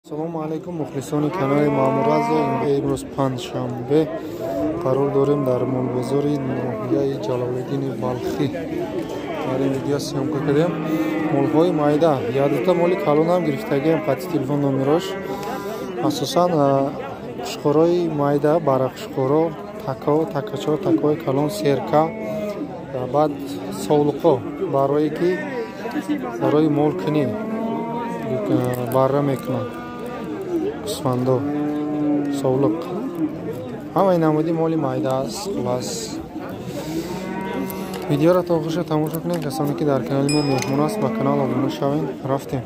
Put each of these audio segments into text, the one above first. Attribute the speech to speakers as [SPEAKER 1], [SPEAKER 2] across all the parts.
[SPEAKER 1] Assalomu alaykum muxlisoni kanali Ma'murazo. Imroz panshanbe qaror داریم در مول بازار ناحیه جلال‌الدین بلخی. در این ویدیو سیمکا کردیم مول‌های майда. یادتا моли калон هم گرفتگیم قطع تلفن номерош. اساساً قشقورای майда، барақшқоро, тако, такачо, такой калон серка. بعد саулуқо барои ки барои мол кунӣ бара мекунад. Кусвандо, саулуқ. Ҳамаи намуди моли майда аст. Хулас. Видеоро то охиша тамошо кунед. Касоне ки дар канали мо меҳмон аст, ба канал обуна шавед. Рафтем.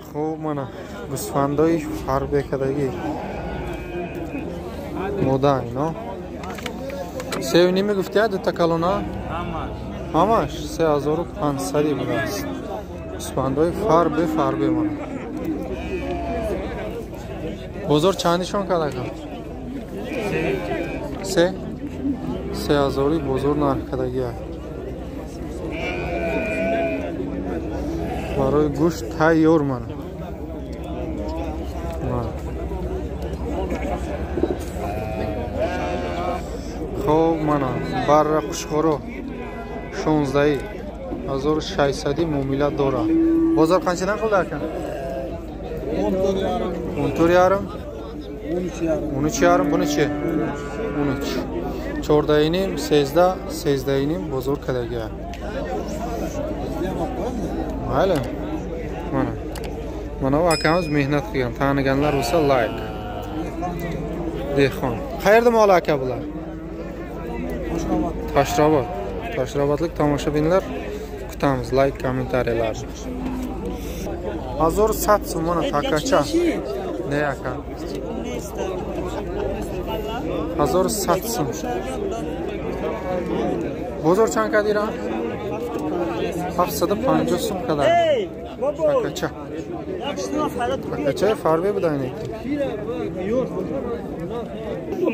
[SPEAKER 1] Хуб, мана гусвандои фарбекадагӣ. Модай, но? 3.5 гуфтия дута калона? Ҳамаш 3500 будааст. Гусвандои фарбе мана. بازار چندشون کداکم؟ 3000 بازار نرخ کداگیه. برای گوشت تیار من. خب منم برای قشقورو 16,600 معامله داره. بازار قنچه کداکم؟ 10 yarım. 13 yarım. Bunu çe? 13. Çorda inim, sezda inim. Bozor kadar gel. Hala. Mana vakamız mehnat qilgan. Taniganlar bo'lsa like. Dehqon. Qayerda mol aka bular? Tashrobot. Tashrobotlik tomoshabinlar kutamiz. Like, kommentariyalar. Azor satsın mana takacha. Ne aka? Azor satsın. Bozor çan kadira? 750 so'm kadar. Takacha. Takacha farbe budayne.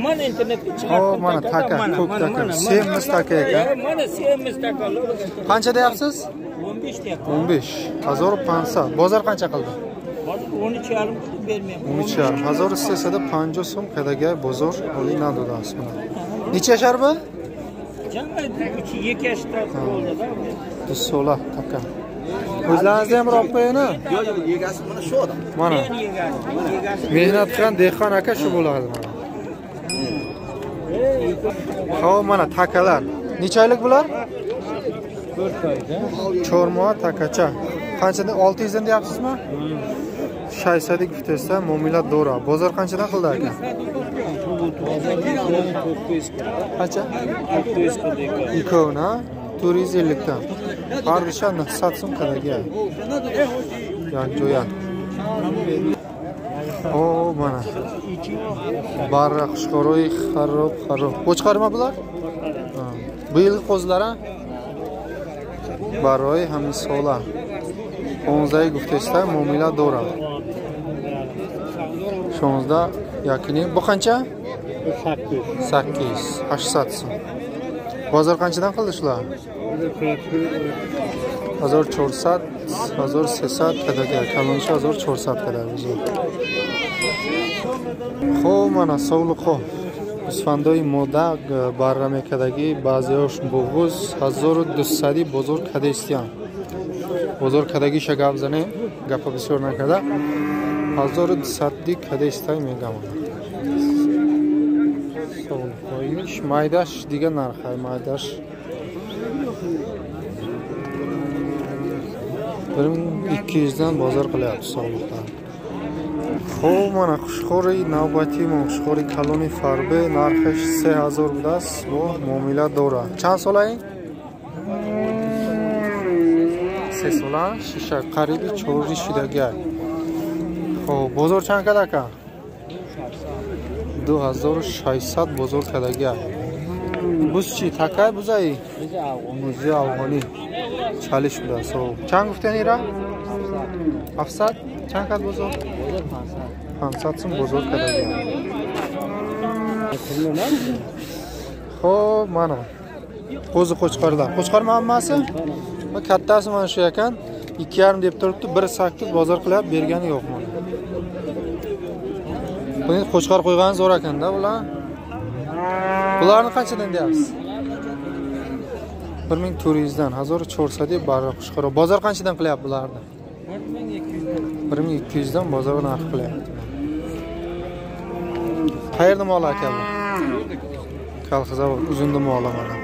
[SPEAKER 2] Mana internetga chiqib.
[SPEAKER 1] O mana taka, ko'k taka. Semiz taka aka.
[SPEAKER 2] Mana semiz taka.
[SPEAKER 1] Qancha deyapsiz?
[SPEAKER 2] 15 deyapti.
[SPEAKER 1] 15. 1500. Bozor qancha qildi?
[SPEAKER 2] Bozor 13,5 qilib bermayman.
[SPEAKER 1] 13,5. 1350 so'm kadagi bozor oli nadod aslında. Necha yashar bu?
[SPEAKER 2] Janga 2 yoshda bo'ldi-da.
[SPEAKER 1] Sola taka. O'zlaringiz ham olib qo'yingmi?
[SPEAKER 2] Yo'q, yegasi mana shu odam.
[SPEAKER 1] Mana. Mehnat qilgan dehqon aka shu bo'ladi mana. Xo'p, mana takalar. Necha oylik bular?
[SPEAKER 2] 4 oyda.
[SPEAKER 1] Chorma takacha. Qanchadan 600 dan deyapsizmi? 600 guftasda muomala dora. Bozor qanchadan qildi aka? Qancha?
[SPEAKER 2] 400 qildi.
[SPEAKER 1] Ikona 450 dan. Bardisha 900 so'm kadagi. Yo'q, jo'yan. O mana. Barra qishqoroy xarob. Qo'chqarma bular? Bu yil qo'zlar ha? برای همین ساله 15 گفتسته معامله داره. 16 یکنی با قancha 800 so'm. Bozor qanchadan qildi shular? 1400 1300 kadar, kalonchi 1400 kadar bozor. Xo'p, mana sovliqo гусвандои мода барра мекадаги баъзеош буғуз 1200 бозор кадестиян. Бозор кадагиша гап зане, гапа бисёр накарда 1200 кадестай мегам. Совлоиш майдаш дига нархай майдаш. 1200 дан бозор qilyapti совлоqdan. Xo'p, mana qushqori navbati qushqori kaloni farbe narxi 3000 budaaст. Bu muomala dora. Chand solaying? 3 sola, shisha qaribi 4 shidaga. Xo'p, bozor chand kadaka? 2600 bozor kadaga. Buz chi takay buzai? Buzi afg'oni. Chalish budaaст. Chand guftanira? 700. Chand kad bozor? 500 so'm bozor kadagi. Xo'p, mana. Qo'zi qo'chqarlar. Qo'chqarma hammasi? Va kattasi mana shu ekan. 2,5 deb turibdi, 1 sakkiz bozor qilib bergani yo'q mana. Buni qo'chqor qo'ygan zo'r ekan-da bular. Bularni qanchadan deyapsiz? 1400 dan 1400 barra qo'chqor. Bozor qanchadan qilyapti bularni? 1200 dan bozor narx qilyapti. Qayerda mol aka bu? Kolxozavod uzunda mol mana.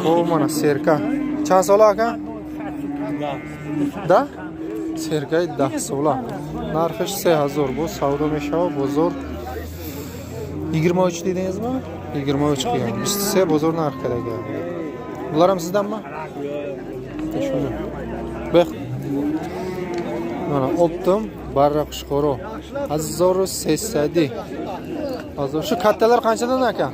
[SPEAKER 1] O mana serka. Qancha so'la aka? Da? Serka 10 so'la. Narxi 3000 bu savdo meshav bozor 23 dedingizmi? 23 qilgan. Bizda bozor narxi ekan. Bular ham sizdanmi? Shuni. Bek. Mana optim barra qushqoro 1300. Hozir shu kattalar qanchadan aka?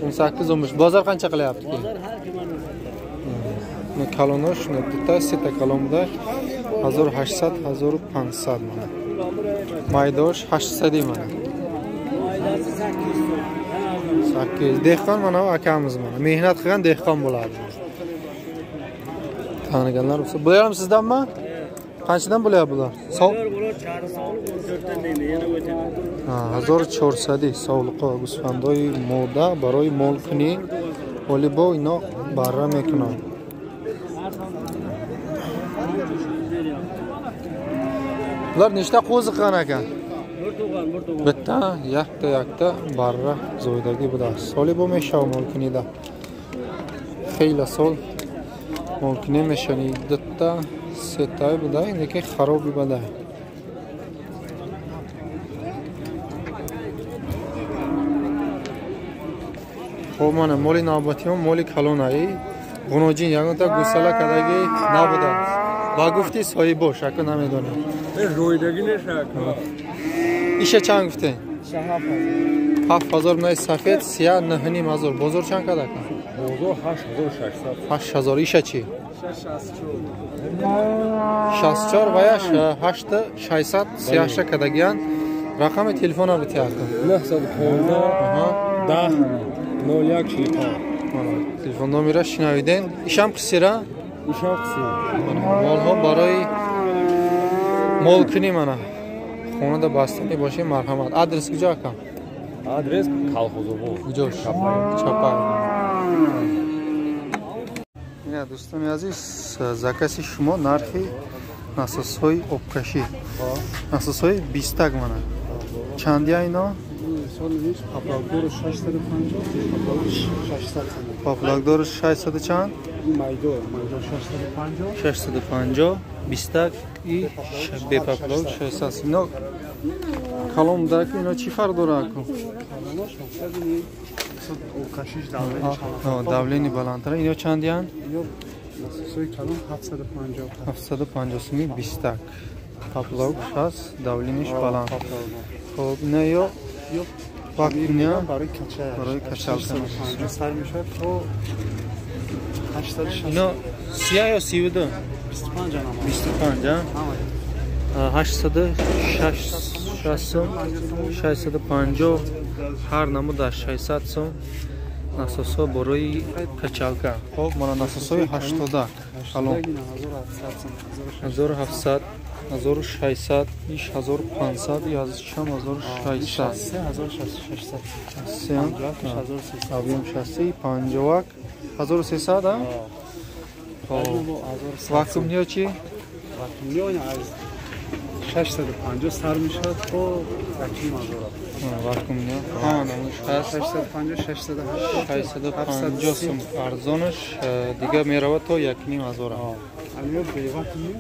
[SPEAKER 1] 18-15. Bozor qancha qilyapti?
[SPEAKER 2] Bozor har kuni.
[SPEAKER 1] Kalonlar shuni bitta seta kalonda 1800 1500 mana. Maydosh 800 mana.
[SPEAKER 2] Maydasi 800 so'm.
[SPEAKER 1] 800. Dehqon mana akamiz mana. Mehnat qilgan dehqon bo'ladi. Taniganlar bo'lsa, bu ham sizdanmi? Qanchadan bo'lyapti bular?
[SPEAKER 2] Bular chari sog'liq 14 dan deydi, yana o'taman.
[SPEAKER 1] 1400 sog'liqqa gusfandoy moda baroy molkini olibo ino barra mekunam. Bular nechta qo'zi qilgan ekan?
[SPEAKER 2] Bir tug'an.
[SPEAKER 1] Bitta, yakta barra zo'ydagi bular. Solibo meshav molkinida. Xeyla sol molkini meshani ditta setay buday, lekin xarobi buday. Xo'p, mana moli navbatiyam, moli kalonai. G'unojin yag'onta gusala kadagi nabuda. Va gufti sohibo shaka namedoni.
[SPEAKER 2] Ro'ydagi neshaka.
[SPEAKER 1] Isha chang gufti? 7000 bunday safed, siya nahni mazur. Bozor chang kadaka?
[SPEAKER 2] Bozor 8600.
[SPEAKER 1] 8000 isha chi? 64 va 8600 siyasha kadagan raqami telefon bityapti.
[SPEAKER 2] 915 10 01
[SPEAKER 1] Telefon nomeri shinavidan isham qisira.
[SPEAKER 2] isham qisi.
[SPEAKER 1] Molho baroy molkini mana. Xonada bastani boshi marhamat. Adres kuja aka?
[SPEAKER 2] Adres Kolxozovod.
[SPEAKER 1] Kujosh. Chapar. Ина дӯстони азиз, закаси шумо нархи насосҳои обкашӣ. Насосҳои 20 мана. Чандия ино? Поплакдор 600 чанд?
[SPEAKER 2] Майдо
[SPEAKER 1] 650, 20 и бепоплак 600. Ино каломдаки ино чӣ фарқ дорад? Давлени баландтар. Ино чандиян? 750 сими 20. Поплак 6, давлениш баланд. Хоб не ё вақтуня барои качалка.
[SPEAKER 2] сар мешад то 860.
[SPEAKER 1] Ино 30 ё 32?
[SPEAKER 2] 25 ҷаноб.
[SPEAKER 1] 25, а? 650 ҳар намуда 600 сом. Насосо барои качалка. Хоб, мана насосои 80. Алон 1700, 1600, иш 1500 и аз шам 1600. 1600. Объем шасси 50, 1300, да? Вакуумниё чи?
[SPEAKER 2] Вакуумниё аз 650 сар мешад то 1000.
[SPEAKER 1] Вакуумниё. Намуш 650 сум арзонаш дига мерава то 1500.
[SPEAKER 2] Алё бевакуумниё.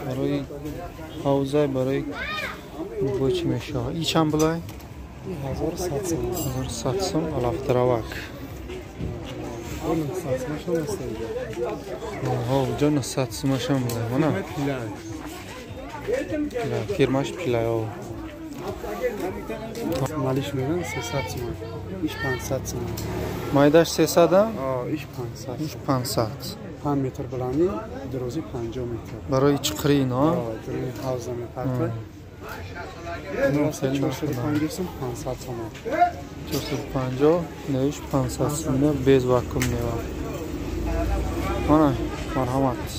[SPEAKER 1] барои ҳавза барои боч меша. И чанд булай? 1100 сум алафтаравак. ҷо 900 сумашам булай. Мана фирмаш пилай.
[SPEAKER 2] Малиш меган 300 сум. Иш 500 сум.
[SPEAKER 1] Майдаш 300, да?
[SPEAKER 2] Иш 500.
[SPEAKER 1] Иш 500.
[SPEAKER 2] 5 метр баланди, дорози 50 метр.
[SPEAKER 1] Барои чиқри, но?
[SPEAKER 2] Дорози ҳавза мепарта. 450 сум 500 сум.
[SPEAKER 1] 450 nevish 500 bez vakuum meva. Mana marhamat.